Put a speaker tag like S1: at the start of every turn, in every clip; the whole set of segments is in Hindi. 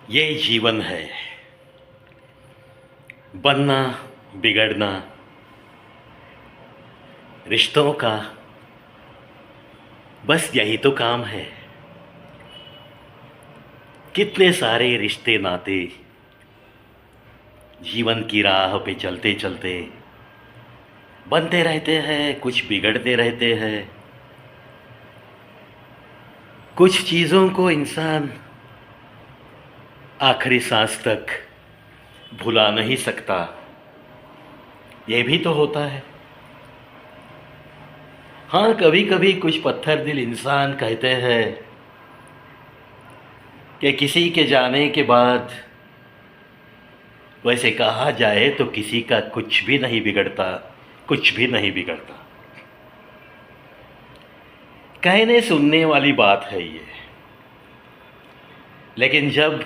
S1: ये जीवन है। बनना, बिगड़ना, रिश्तों का बस यही तो काम है। कितने सारे रिश्ते नाते जीवन की राह पे चलते चलते बनते रहते हैं, कुछ बिगड़ते रहते हैं। कुछ चीज़ों को इंसान आखिरी सांस तक भुला नहीं सकता। ये भी तो होता है। हाँ, कभी कभी कुछ पत्थर दिल इंसान कहते हैं कि किसी के जाने के बाद, वैसे कहा जाए तो किसी का कुछ भी नहीं बिगड़ता, कुछ भी नहीं बिगड़ता। कहने सुनने वाली बात है ये, लेकिन जब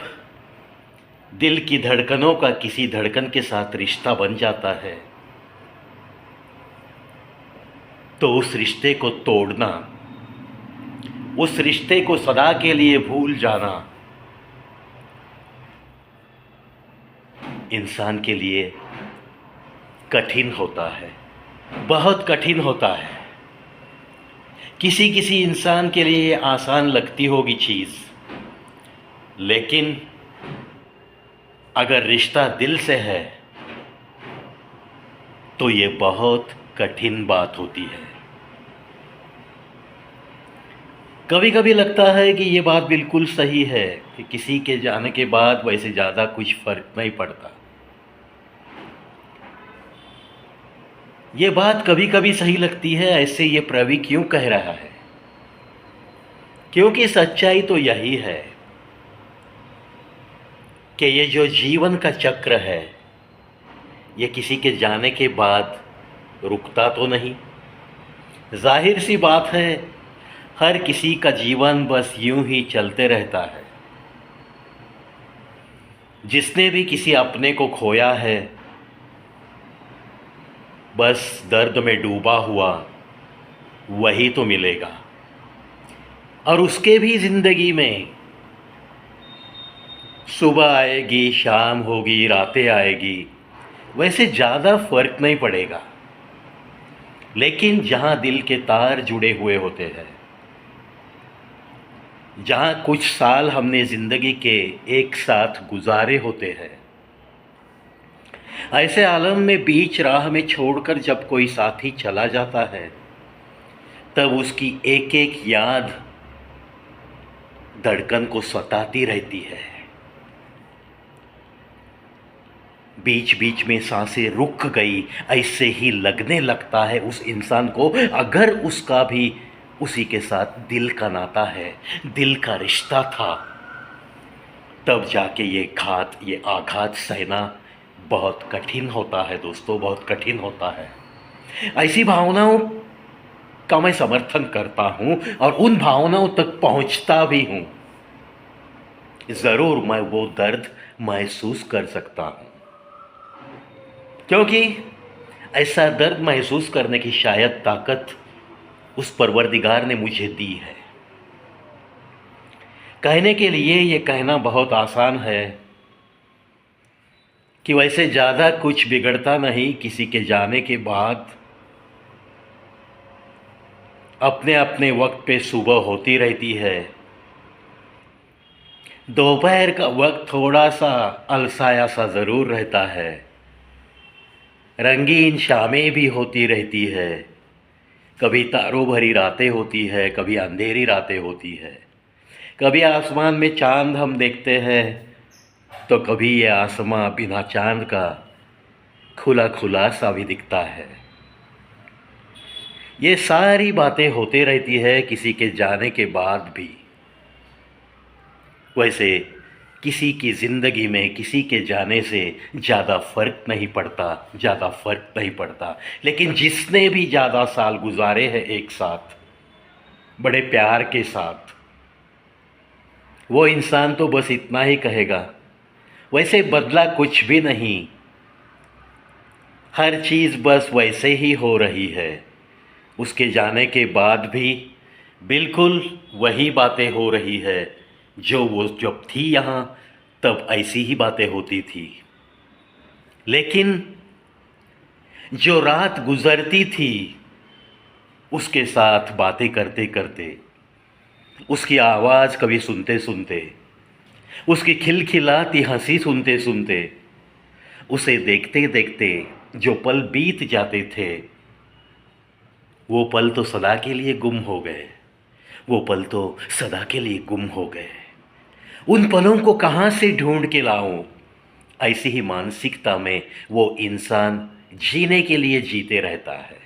S1: दिल की धड़कनों का किसी धड़कन के साथ रिश्ता बन जाता है तो उस रिश्ते को तोड़ना, उस रिश्ते को सदा के लिए भूल जाना इंसान के लिए कठिन होता है, बहुत कठिन होता है। किसी किसी इंसान के लिए ये आसान लगती होगी चीज़, लेकिन अगर रिश्ता दिल से है तो ये बहुत कठिन बात होती है। कभी कभी लगता है कि ये बात बिल्कुल सही है कि किसी के जाने के बाद वैसे ज़्यादा कुछ फर्क नहीं पड़ता। ये बात कभी कभी सही लगती है, ऐसे ये प्रवी क्यों कह रहा है? क्योंकि सच्चाई तो यही है कि ये जो जीवन का चक्र है ये किसी के जाने के बाद रुकता तो नहीं। जाहिर सी बात है, हर किसी का जीवन बस यूं ही चलते रहता है। जिसने भी किसी अपने को खोया है बस दर्द में डूबा हुआ वही तो मिलेगा। और उसके भी ज़िंदगी में सुबह आएगी, शाम होगी, रातें आएगी, वैसे ज़्यादा फर्क नहीं पड़ेगा। लेकिन जहाँ दिल के तार जुड़े हुए होते हैं, जहाँ कुछ साल हमने ज़िंदगी के एक साथ गुजारे होते हैं, ऐसे आलम में बीच राह में छोड़कर जब कोई साथी चला जाता है तब उसकी एक एक याद धड़कन को सताती रहती है। बीच बीच में सांसें रुक गई, ऐसे ही लगने लगता है उस इंसान को, अगर उसका भी उसी के साथ दिल का नाता है, दिल का रिश्ता था, तब जाके ये आघात सहना बहुत कठिन होता है दोस्तों, बहुत कठिन होता है। ऐसी भावनाओं का मैं समर्थन करता हूँ और उन भावनाओं तक पहुँचता भी हूँ। ज़रूर मैं वो दर्द महसूस कर सकता हूँ, क्योंकि ऐसा दर्द महसूस करने की शायद ताकत उस परवरदिगार ने मुझे दी है। कहने के लिए ये कहना बहुत आसान है कि वैसे ज़्यादा कुछ बिगड़ता नहीं किसी के जाने के बाद। अपने अपने वक्त पे सुबह होती रहती है, दोपहर का वक्त थोड़ा सा अलसाया सा ज़रूर रहता है, रंगीन शामें भी होती रहती है, कभी तारों भरी रातें होती है, कभी अंधेरी रातें होती है, कभी आसमान में चांद हम देखते हैं तो कभी ये आसमां बिना चांद का खुला खुला सा भी दिखता है। ये सारी बातें होती रहती है किसी के जाने के बाद भी। वैसे किसी की ज़िंदगी में किसी के जाने से ज़्यादा फ़र्क नहीं पड़ता, ज़्यादा फ़र्क नहीं पड़ता। लेकिन जिसने भी ज़्यादा साल गुजारे हैं एक साथ, बड़े प्यार के साथ, वो इंसान तो बस इतना ही कहेगा, वैसे बदला कुछ भी नहीं, हर चीज़ बस वैसे ही हो रही है। उसके जाने के बाद भी बिल्कुल वही बातें हो रही है जो वो जब थी यहाँ तब ऐसी ही बातें होती थी। लेकिन जो रात गुजरती थी उसके साथ बातें करते करते, उसकी आवाज़ कभी सुनते सुनते, उसकी खिलखिलाती हंसी सुनते सुनते, उसे देखते देखते जो पल बीत जाते थे वो पल तो सदा के लिए गुम हो गए। वो पल तो सदा के लिए गुम हो गए। उन पलों को कहाँ से ढूंढ के लाऊं? ऐसी ही मानसिकता में वो इंसान जीने के लिए जीते रहता है।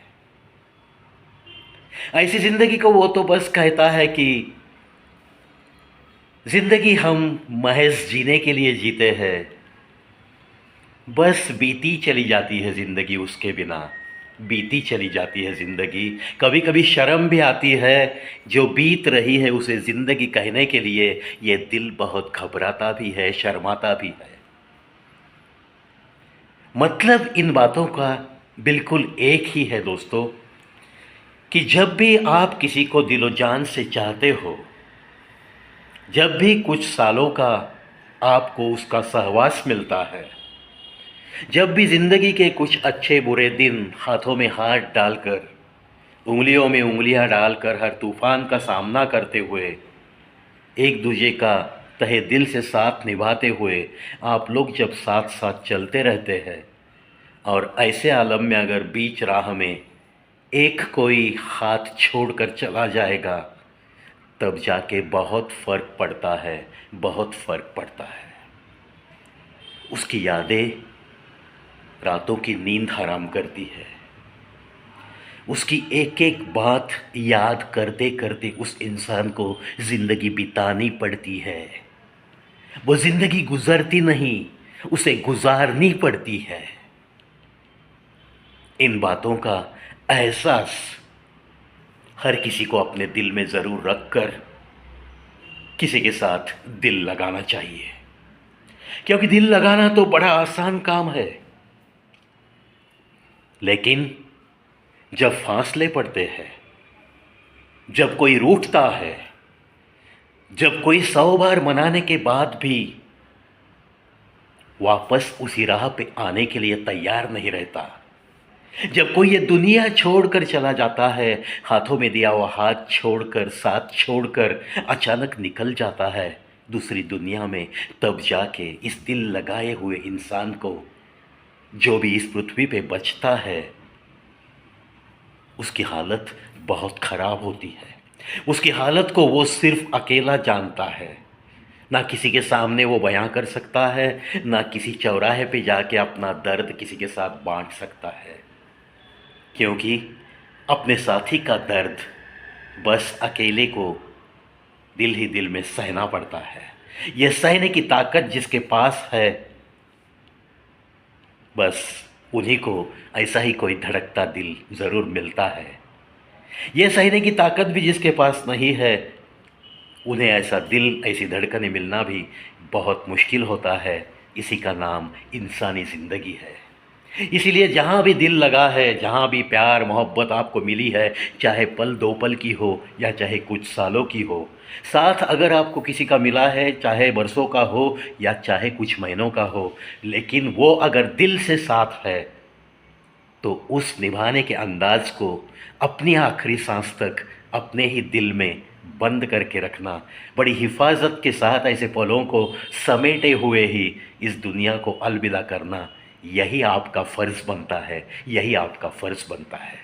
S1: ऐसी जिंदगी को वो तो बस कहता है कि जिंदगी हम महज जीने के लिए जीते हैं। बस बीती चली जाती है जिंदगी उसके बिना, बीती चली जाती है जिंदगी। कभी कभी शर्म भी आती है जो बीत रही है उसे जिंदगी कहने के लिए। ये दिल बहुत घबराता भी है, शर्माता भी है। मतलब इन बातों का बिल्कुल एक ही है दोस्तों, कि जब भी आप किसी को दिलो जान से चाहते हो, जब भी कुछ सालों का आपको उसका सहवास मिलता है, जब भी ज़िंदगी के कुछ अच्छे बुरे दिन हाथों में हाथ डालकर, उंगलियों में उंगलियां डालकर, हर तूफान का सामना करते हुए, एक दूजे का तहे दिल से साथ निभाते हुए आप लोग जब साथ साथ चलते रहते हैं, और ऐसे आलम में अगर बीच राह में एक कोई हाथ छोड़कर चला जाएगा, तब जाके बहुत फ़र्क पड़ता है, बहुत फ़र्क पड़ता है। उसकी यादें रातों की नींद हराम करती है। उसकी एक एक बात याद करते करते उस इंसान को ज़िंदगी बितानी पड़ती है। वो ज़िंदगी गुजरती नहीं, उसे गुजारनी पड़ती है। इन बातों का एहसास हर किसी को अपने दिल में ज़रूर रखकर किसी के साथ दिल लगाना चाहिए, क्योंकि दिल लगाना तो बड़ा आसान काम है, लेकिन जब फासले पड़ते हैं, जब कोई रूठता है, जब कोई 100 बार मनाने के बाद भी वापस उसी राह पे आने के लिए तैयार नहीं रहता, जब कोई ये दुनिया छोड़कर चला जाता है, हाथों में दिया हुआ हाथ छोड़कर, साथ छोड़कर अचानक निकल जाता है दूसरी दुनिया में, तब जाके इस दिल लगाए हुए इंसान को जो भी इस पृथ्वी पे बचता है उसकी हालत बहुत ख़राब होती है। उसकी हालत को वो सिर्फ अकेला जानता है। ना किसी के सामने वो बयां कर सकता है, ना किसी चौराहे पे जाके अपना दर्द किसी के साथ बांट सकता है, क्योंकि अपने साथी का दर्द बस अकेले को दिल ही दिल में सहना पड़ता है। यह सहने की ताकत जिसके पास है, बस उन्हीं को ऐसा ही कोई धड़कता दिल ज़रूर मिलता है। यह सहने की ताकत भी जिसके पास नहीं है, उन्हें ऐसा दिल, ऐसी धड़कनें मिलना भी बहुत मुश्किल होता है। इसी का नाम इंसानी ज़िंदगी है। इसीलिए जहाँ भी दिल लगा है, जहाँ भी प्यार मोहब्बत आपको मिली है, चाहे पल 2 पल की हो या चाहे कुछ सालों की हो, साथ अगर आपको किसी का मिला है, चाहे बरसों का हो या चाहे कुछ महीनों का हो, लेकिन वो अगर दिल से साथ है तो उस निभाने के अंदाज को अपनी आखिरी सांस तक अपने ही दिल में बंद करके रखना, बड़ी हिफाजत के साथ ऐसे पलों को समेटे हुए ही इस दुनिया को अलविदा करना, यही आपका फ़र्ज़ बनता है, यही आपका फ़र्ज़ बनता है।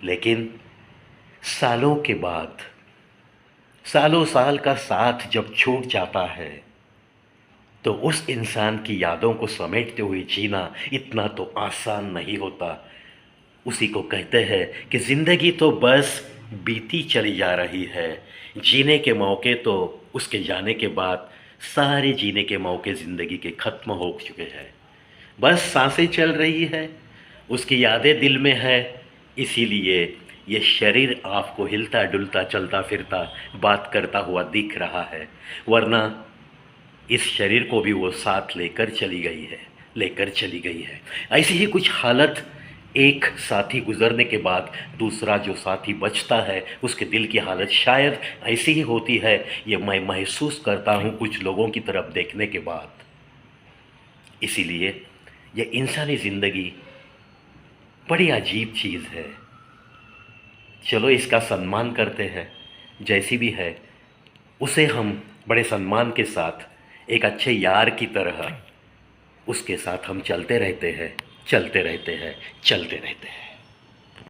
S1: लेकिन सालों के बाद, सालों साल का साथ जब छूट जाता है, तो उस इंसान की यादों को समेटते हुए जीना इतना तो आसान नहीं होता। उसी को कहते हैं कि ज़िंदगी तो बस बीती चली जा रही है। जीने के मौके तो उसके जाने के बाद सारे जीने के मौके ज़िंदगी के ख़त्म हो चुके हैं। बस सांसें चल रही है, उसकी यादें दिल में है। इसीलिए ये शरीर आपको हिलता डुलता, चलता फिरता, बात करता हुआ दिख रहा है, वरना इस शरीर को भी वो साथ लेकर चली गई है, लेकर चली गई है। ऐसी ही कुछ हालत एक साथी गुजरने के बाद दूसरा जो साथी बचता है उसके दिल की हालत शायद ऐसी ही होती है। ये मैं महसूस करता हूँ कुछ लोगों की तरफ देखने के बाद। इसीलिए ये इंसानी ज़िंदगी बड़ी अजीब चीज़ है। चलो इसका सम्मान करते हैं, जैसी भी है उसे हम बड़े सम्मान के साथ एक अच्छे यार की तरह उसके साथ हम चलते रहते हैं, चलते रहते हैं, चलते रहते हैं।